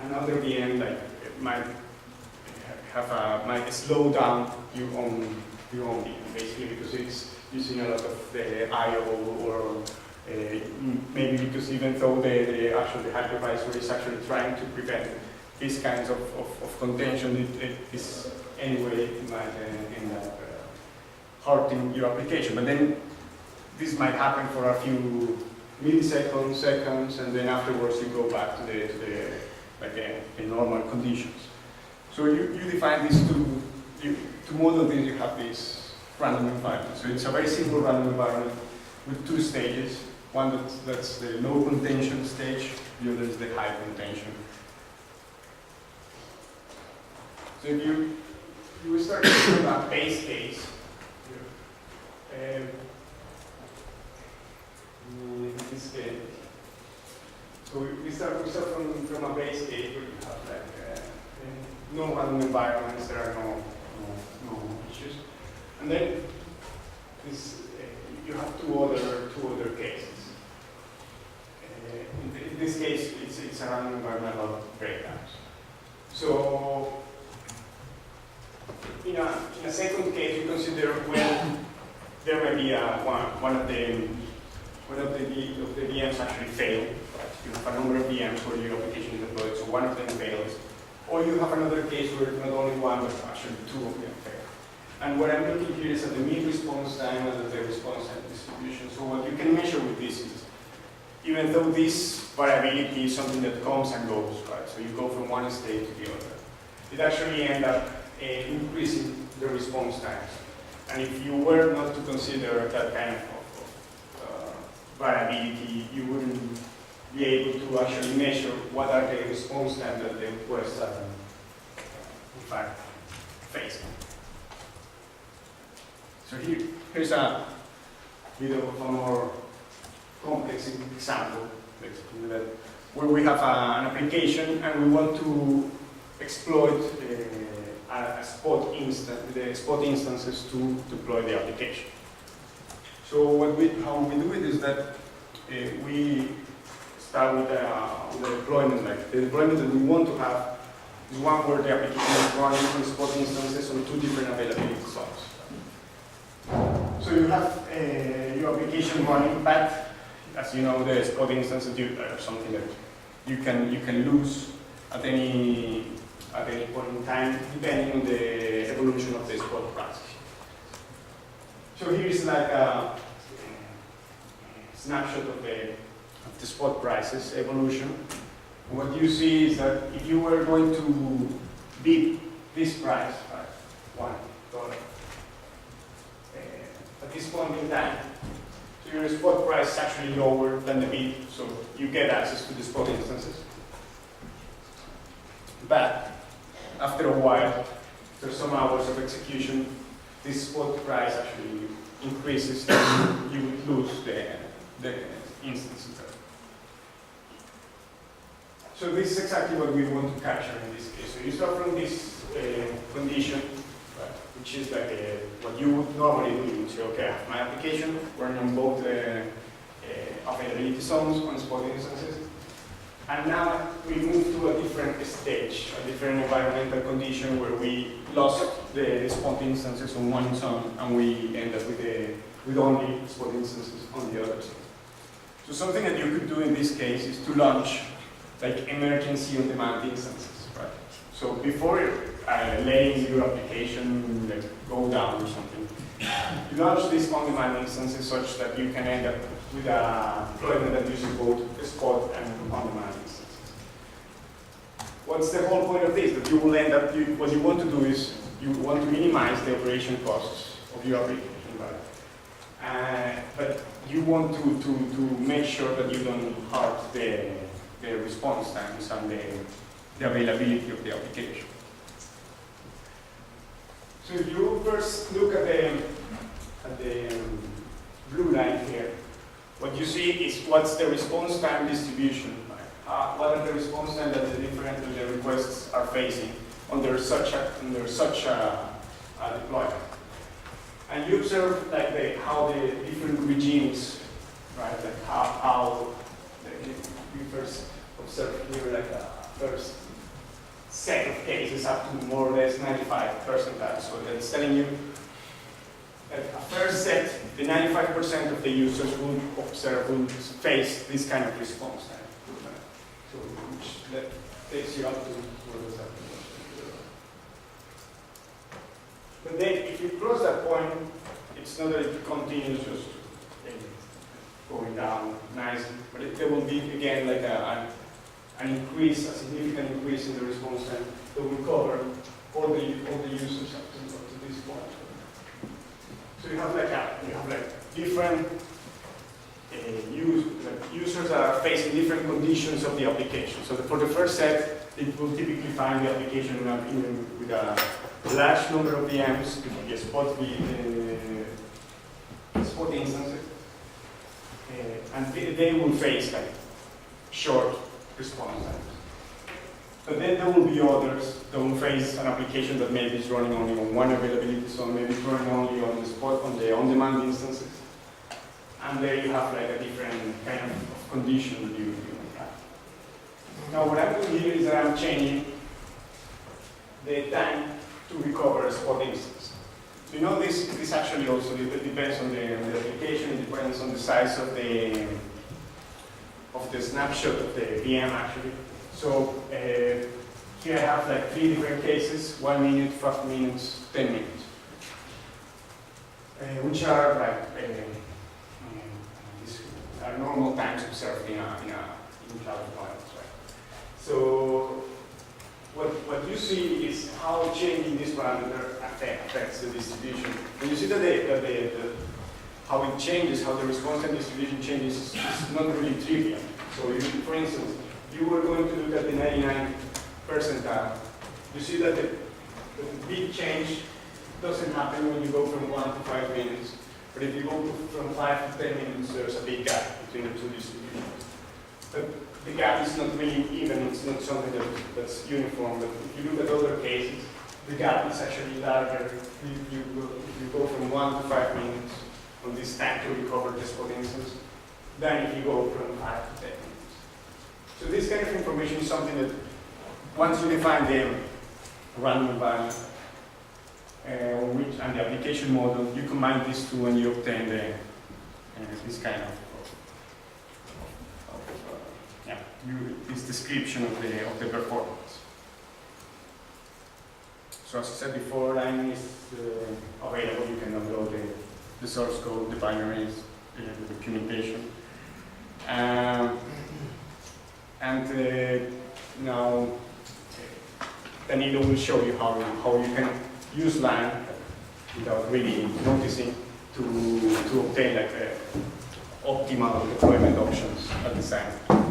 another VM like it might might slow down your own VM, basically because it's using a lot of the I/O, or maybe because even though the hypervisor is actually trying to prevent these kinds of contention, it is anyway might end up hurting your application. But then this might happen for a few milliseconds, seconds, and then afterwards you go back to the normal conditions. So you define these to model this, you have this random environment. So it's a very simple random environment with two stages. One that's the low contention stage, the other is the high contention. So if you start with a base case, in this case, so we start from a base case where you have like no random environments, there are no issues, and then this you have two other cases. In this case, it's a random environmental breakdowns. So in a second case, you consider when there may be one of the VMs actually fail. Right? You have a number of VMs where your application is deployed, so one of them fails. Or you have another case where not only one, but actually two of them fail. And what I'm looking here is at the mean response time and at the response time distribution. So what you can measure with this is, even though this variability is something that comes and goes, right? So you go from one state to the other. It actually ends up increasing the response times. And if you were not to consider that kind of variability, you wouldn't be able to actually measure what are the response times that the requests are in fact facing. So here's a bit of a more complex example, basically, that where we have an application and we want to exploit the spot instances to deploy the application. So how we do it is that we start with the deployment. Like the deployment that we want to have is one where the application is running on spot instances on two different availability zones. So you have your application running, but as you know, the spot instances are something that you can lose at any point in time, depending on the evolution of the spot price. So here is like a snapshot of the spot prices evolution. What you see is that if you were going to beat this price, $1, at this point in time, so your spot price is actually lower than the bid, so you get access to the spot instances. But after a while, after some hours of execution, this spot price actually increases and you would lose the instances. So this is exactly what we want to capture in this case. So you start from this condition, right, which is like what you would normally do. You would say, okay, I have my application running on both availability zones on spot instances. And now we move to a different stage, a different environmental condition where we lost the spot instances on one zone and we end up with only spot instances on the other zone. So something that you could do in this case is to launch like emergency on-demand instances, right? So before letting your application go down or something, you launch these on-demand instances such that you can end up with a deployment that uses both spot and on-demand instances. What's the whole point of this? That you will end up, what you want to do is you want to minimize the operation costs of your application, right? But you want to make sure that you don't hurt the response times and the availability of the application. So if you first look at the blue line here, what you see is what's the response time distribution. What are the response time that the different requests are facing under such a deployment. And you observe like how the different regimes, right? Like how you first observe here like first set of cases up to more or less 95%. So that's telling you that a first set, the 95% of the users will observe, will face this kind of response time. So which that takes you up to what is that? But then if you cross that point, it's not that it continues just going down nicely, but there will be again like an increase, a significant increase in the response time that will cover all the users up to this point. So you have like different users that are facing different conditions of the application. So for the first set, it will typically find the application with a large number of VMs, spot instances, and they will face like short response times. But then there will be others that will face an application that maybe is running only on one availability zone, maybe it's running only on the spot, on the on-demand instances. And there you have like a different kind of condition that you might have. Now what I'm doing here is that I'm changing the time to recover a spot instance. So you know this actually also depends on the application, it depends on the size of the snapshot of the VM actually. So here I have like 3 different cases, 1 minute, 5 minutes, 10 minutes, which are like these are normal times observed in cloud environments, right? So what you see is how changing this parameter affects the distribution. And you see that how it changes, how the response and distribution changes is not really trivial. So for instance, you were going to look at the 99 percentile. You see that the big change doesn't happen when you go from 1 to 5 minutes. But if you go from 5 to 10 minutes, there's a big gap between the two distributions. But the gap is not really even, it's not something that's uniform. But if you look at other cases, the gap is actually larger. If you go from 1 to 5 minutes on this time to recover the spot instance, than if you go from 5 to 10 minutes. So this kind of information is something that once you define the random value and the application model, you combine these two and you obtain this kind of this description of the performance. So as I said before, Line is available. You can download the source code, the binaries, the documentation. Now Danilo will show you how you can use LAN without really noticing to obtain like optimal deployment options at the same time.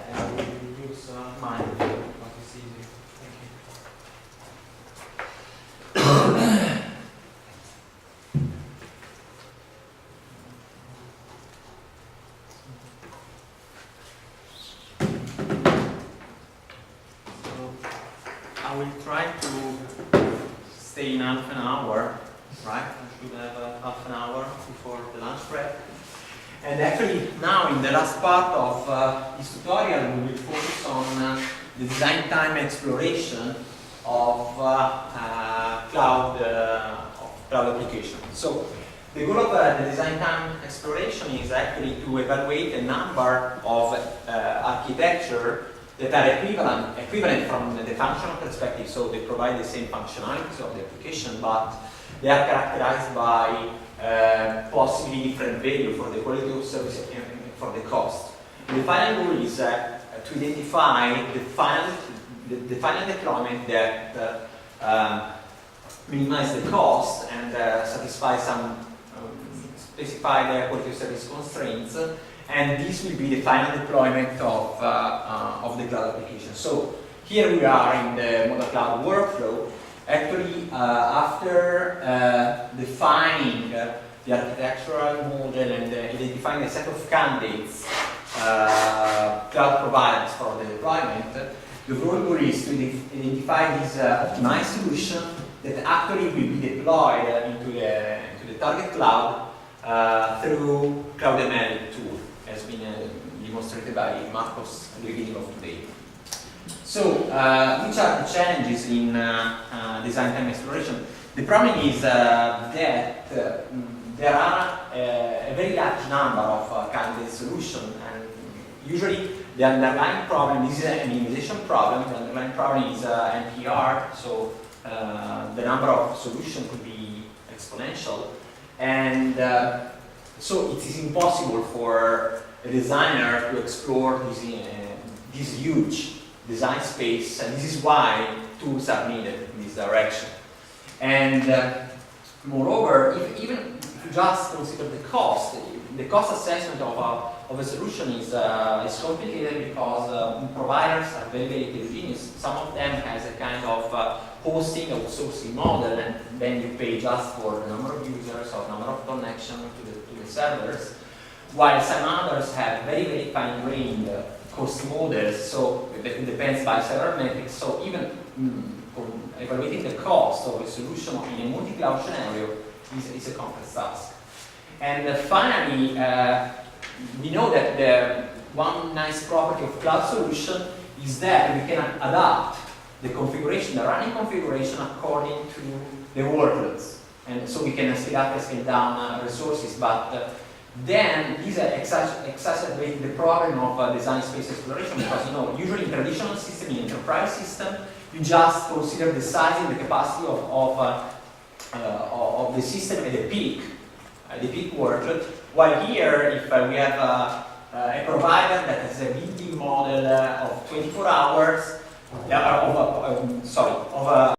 I will use mine. What is easy. I will try to stay in half an hour, right? I should have half an hour before the lunch break. And actually, now in the last part of this tutorial, we will focus on the design time exploration of cloud application. So the goal of the design time exploration is actually to evaluate a number of architecture that are equivalent from the functional perspective, so they provide the same functionalities of the application, but they are characterized by possibly different value for the quality of service and for the cost. And the final goal is to identify the final deployment that minimize the cost and satisfy some specified quality of service constraints. And this will be the final deployment of the cloud application. So here we are in the MODACloud workflow. Actually, after defining the architectural model and identifying a set of candidates, cloud providers for the deployment, the goal is to identify this optimized solution that actually will be deployed into the target cloud through CloudML tool. demonstrated by Marcos at the beginning of today. So, which are the challenges in design time exploration? The problem is that there are a very large number of candidate solutions, and usually the underlying problem is a minimization problem. The underlying problem is NPR, so the number of solutions could be exponential, and so it is impossible for a designer to explore this huge design space, and this is why tools are needed in this direction. And moreover, even if you just consider the cost assessment of a solution is complicated because providers are very, very heterogeneous. Some of them has a kind of hosting, outsourcing model, and then you pay just for the number of users or number of connections to the servers, while some others have very, very fine-grained cost models, so it depends by several metrics. So even evaluating the cost of a solution in a multi-cloud scenario is a complex task. And finally, we know that the one nice property of cloud solution is that we can adapt the configuration, the running configuration, according to the workloads. And so we can scale up and scale down resources, but then this exacerbates the problem of design space exploration, because usually in traditional system, in enterprise system, you just consider the size and the capacity of the system at the peak workload. While here, if we have a provider that has a building model of 24 hours, of